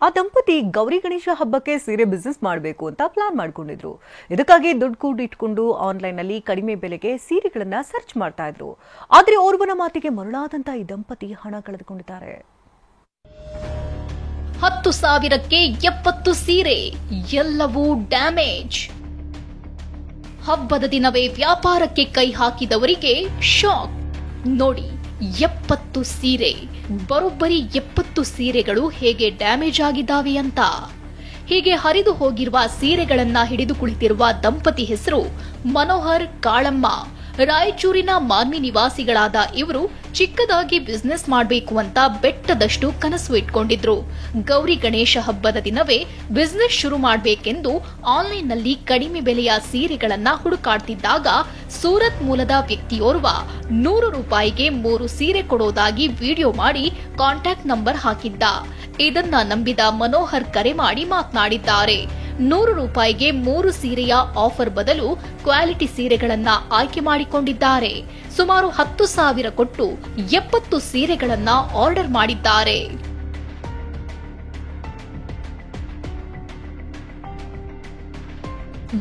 ಆ ದಂಪತಿ ಗೌರಿ ಗಣೇಶ ಹಬ್ಬಕ್ಕೆ ಸೀರೆ ಬಿಸ್ನೆಸ್ ಮಾಡಬೇಕು ಅಂತ ಪ್ಲಾನ್ ಮಾಡ್ಕೊಂಡಿದ್ರು. ಇದಕ್ಕಾಗಿ ದುಡ್ಡು ಕೂಡಿಟ್ಕೊಂಡು ಆನ್ಲೈನ್ ನಲ್ಲಿ ಕಡಿಮೆ ಬೆಲೆಗೆ ಸೀರೆಗಳನ್ನ ಸರ್ಚ್ ಮಾಡ್ತಾ ಇದ್ರು. ಆದ್ರೆ ಓರ್ವನ ಮಾತಿಗೆ ಮರುಳಾದಂತ ಈ ದಂಪತಿ ಹಣ ಕಳೆದುಕೊಂಡಿದ್ದಾರೆ. 10,000ಕ್ಕೆ 70 ಸೀರೆ, ಎಲ್ಲವೂ ಡ್ಯಾಮೇಜ್. ಹಬ್ಬದ ದಿನವೇ ವ್ಯಾಪಾರಕ್ಕೆ ಕೈ ಹಾಕಿದವರಿಗೆ ಶಾಕ್. ನೋಡಿ, 70 ಸೀರೆ, ಬರೋಬ್ಬರಿ 70 ಸೀರೆಗಳು ಹೇಗೆ ಡ್ಯಾಮೇಜ್ ಆಗಿದ್ದಾವೆ ಅಂತ. ಹೀಗೆ ಹರಿದು ಹೋಗಿರುವ ಸೀರೆಗಳನ್ನ ಹಿಡಿದು ಕುಳಿತಿರುವ ದಂಪತಿ ಹೆಸರು ಮನೋಹರ್ ಕಾಳಮ್ಮ. ರಾಯಚೂರಿನ ಮಾನ್ವಿ ನಿವಾಸಿಗಳಾದ ಇವರು ಚಿಕ್ಕದಾಗಿ ಬಿಸ್ನೆಸ್ ಮಾಡಬೇಕು ಅಂತ ಬೆಟ್ಟದಷ್ಟು ಕನಸು ಇಟ್ಕೊಂಡಿದ್ರು. ಗೌರಿ ಗಣೇಶ ಹಬ್ಬದ ದಿನವೇ ಬಿಸ್ನೆಸ್ ಶುರು ಮಾಡಬೇಕೆಂದು ಆನ್ಲೈನ್ನಲ್ಲಿ ಕಡಿಮೆ ಬೆಲೆಯ ಸೀರೆಗಳನ್ನ ಹುಡುಕಾಡ್ತಿದ್ದಾಗ ಸೂರತ್ ಮೂಲದ ವ್ಯಕ್ತಿಯೋರ್ವ 100 ರೂಪಾಯಿಗೆ 3 ಸೀರೆ ಕೊಡೋದಾಗಿ ವಿಡಿಯೋ ಮಾಡಿ ಕಾಂಟ್ಯಾಕ್ಟ್ ನಂಬರ್ ಹಾಕಿದ್ದ. ಇದನ್ನ ನಂಬಿದ ಮನೋಹರ್ ಕರೆ ಮಾಡಿ ಮಾತನಾಡಿದ್ದಾರೆ. 100 ರೂಪಾಯಿಗೆ 3 ಸೀರೆಯ ಆಫರ್ ಬದಲು ಕ್ವಾಲಿಟಿ ಸೀರೆಗಳನ್ನ ಆಯ್ಕೆ ಮಾಡಿಕೊಂಡಿದ್ದಾರೆ. ಸುಮಾರು 10,000 ಕೊಟ್ಟು 70 ಸೀರೆಗಳನ್ನ ಆರ್ಡರ್ ಮಾಡಿದ್ದಾರೆ.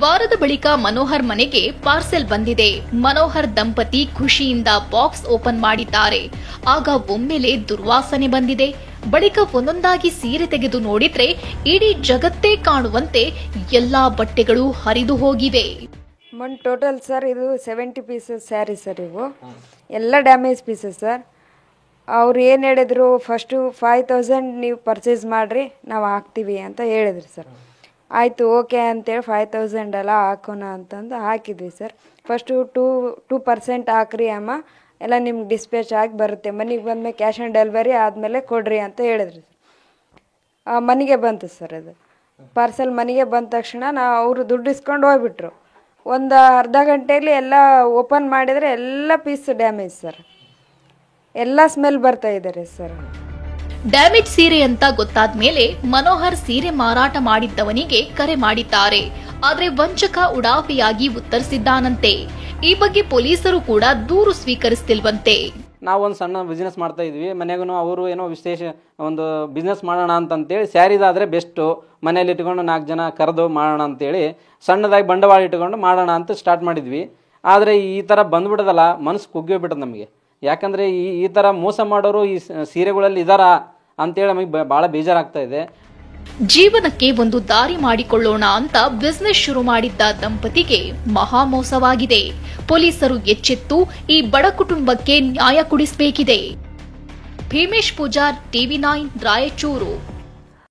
ವಾರದ ಬಳಿಕ ಮನೋಹರ್ ಮನೆಗೆ ಪಾರ್ಸೆಲ್ ಬಂದಿದೆ. ಮನೋಹರ್ ದಂಪತಿ ಖುಷಿಯಿಂದ ಬಾಕ್ಸ್ ಓಪನ್ ಮಾಡಿದ್ದಾರೆ. ಆಗ ಒಮ್ಮೆಲೆ ದುರ್ವಾಸನೆ ಬಂದಿದೆ. ಬಳಿಕ ಒಂದೊಂದಾಗಿ ಸೀರೆ ತೆಗೆದು ನೋಡಿದ್ರೆ ಇಡೀ ಜಗತ್ತೇ ಕಾಣುವಂತೆ ಎಲ್ಲಾ ಬಟ್ಟೆಗಳು ಹರಿದು ಹೋಗಿವೆ. ಟೋಟಲ್ ಸರ್ ಇದು 70 ಪೀಸಸ್ ಸ್ಯಾರಿ ಸರ್. ಇವು ಎಲ್ಲ ಡ್ಯಾಮೇಜ್ ಪೀಸಸ್ ಸರ್. ಅವ್ರು ಏನು ಹೇಳಿದ್ರು, ಫಸ್ಟು 5,000 ನೀವು ಪರ್ಚೇಸ್ ಮಾಡಿರಿ, ನಾವು ಹಾಕ್ತೀವಿ ಅಂತ ಹೇಳಿದ್ರು ಸರ್. ಆಯಿತು, ಓಕೆ ಅಂತೇಳಿ 5,000 ಎಲ್ಲ ಹಾಕೋಣ ಅಂತಂದು ಹಾಕಿದ್ವಿ ಸರ್. ಫಸ್ಟು 2% ಹಾಕ್ರಿ ಅಮ್ಮ, ಎಲ್ಲ ನಿಮ್ಗೆ ಡಿಸ್ಪ್ಯಾಚ್ ಆಗಿ ಬರುತ್ತೆ, ಮನೆಗೆ ಬಂದಮೇಲೆ ಕ್ಯಾಶ್ ಆನ್ ಡೆಲಿವರಿ ಆದಮೇಲೆ ಕೊಡ್ರಿ ಅಂತ ಹೇಳಿದ್ರು ಸರ್. ಮನೆಗೆ ಬಂತು ಸರ್. ಅದು ಪಾರ್ಸೆಲ್ ಮನೆಗೆ ಬಂದ ತಕ್ಷಣ ಅವರು ದುಡ್ಡು ಇಸ್ಕೊಂಡು ಹೋಗ್ಬಿಟ್ರು. ಒಂದು ಅರ್ಧ ಗಂಟೆಯಲ್ಲಿ ಎಲ್ಲ ಓಪನ್ ಮಾಡಿದರೆ ಎಲ್ಲ ಪೀಸ್ ಡ್ಯಾಮೇಜ್ ಸರ್. ಎಲ್ಲ ಸ್ಮೆಲ್ ಬರ್ತಾ ಇದ್ದಾರೆ ಸರ್. ಡ್ಯಾಮೇಜ್ ಸೀರೆ ಅಂತ ಗೊತ್ತಾದ ಮೇಲೆ ಮನೋಹರ್ ಸೀರೆ ಮಾರಾಟ ಮಾಡಿದ್ದವನಿಗೆ ಕರೆ ಮಾಡಿದ್ದಾರೆ. ಆದ್ರೆ ವಂಚಕ ಉಡಾಫೆಯಾಗಿ ಉತ್ತರಿಸಿದ್ದಾನಂತೆ. ಈ ಬಗ್ಗೆ ಪೊಲೀಸರು ಕೂಡ ದೂರು ಸ್ವೀಕರಿಸ್ತಿಲ್ವಂತೆ. ನಾವೊಂದು ಸಣ್ಣ ಬಿಸ್ನೆಸ್ ಮಾಡ್ತಾ ಇದ್ವಿ. ಮನೆಗೂ ಅವರು ಏನೋ ವಿಶೇಷ ಒಂದು ಬಿಸ್ನೆಸ್ ಮಾಡೋಣ ಅಂತಂತೇಳಿ ಸ್ಯಾರಿದಾದರೆ ಬೆಸ್ಟು, ಮನೇಲಿ ಇಟ್ಕೊಂಡು 4 ಜನ ಕರೆದು ಮಾಡೋಣ ಅಂತೇಳಿ ಸಣ್ಣದಾಗಿ ಬಂಡವಾಳ ಇಟ್ಕೊಂಡು ಮಾಡೋಣ ಅಂತ ಸ್ಟಾರ್ಟ್ ಮಾಡಿದ್ವಿ. ಆದರೆ ಈ ಥರ ಬಂದ್ಬಿಡೋದಲ್ಲ, ಮನಸ್ಸು ಕುಗ್ಗಿಬಿಟ್ಟದ ನಮಗೆ. ಯಾಕಂದರೆ ಈ ಥರ ಮೋಸ ಮಾಡೋರು ಈ ಸೀರೆಗಳಲ್ಲಿ ಇದ್ದಾರಾ ಅಂತೇಳಿ ನಮಗೆ ಭಾಳ ಬೇಜಾರಾಗ್ತಾ ಇದೆ. ಜೀವನಕ್ಕೆ ಒಂದು ದಾರಿ ಮಾಡಿಕೊಳ್ಳೋಣ ಅಂತ ಬಿಸ್ನೆಸ್ ಶುರು ಮಾಡಿದ್ದ ದಂಪತಿಗೆ ಮಹಾ ಮೋಸವಾಗಿದೆ. ಪೊಲೀಸರು ಎಚ್ಚೆತ್ತು ಈ ಬಡ ಕುಟುಂಬಕ್ಕೆ ನ್ಯಾಯ ಕೊಡಿಸಬೇಕಿದೆ. ಭೀಮೇಶ್ ಪೂಜಾರ್, TV9 ರಾಯಚೂರು.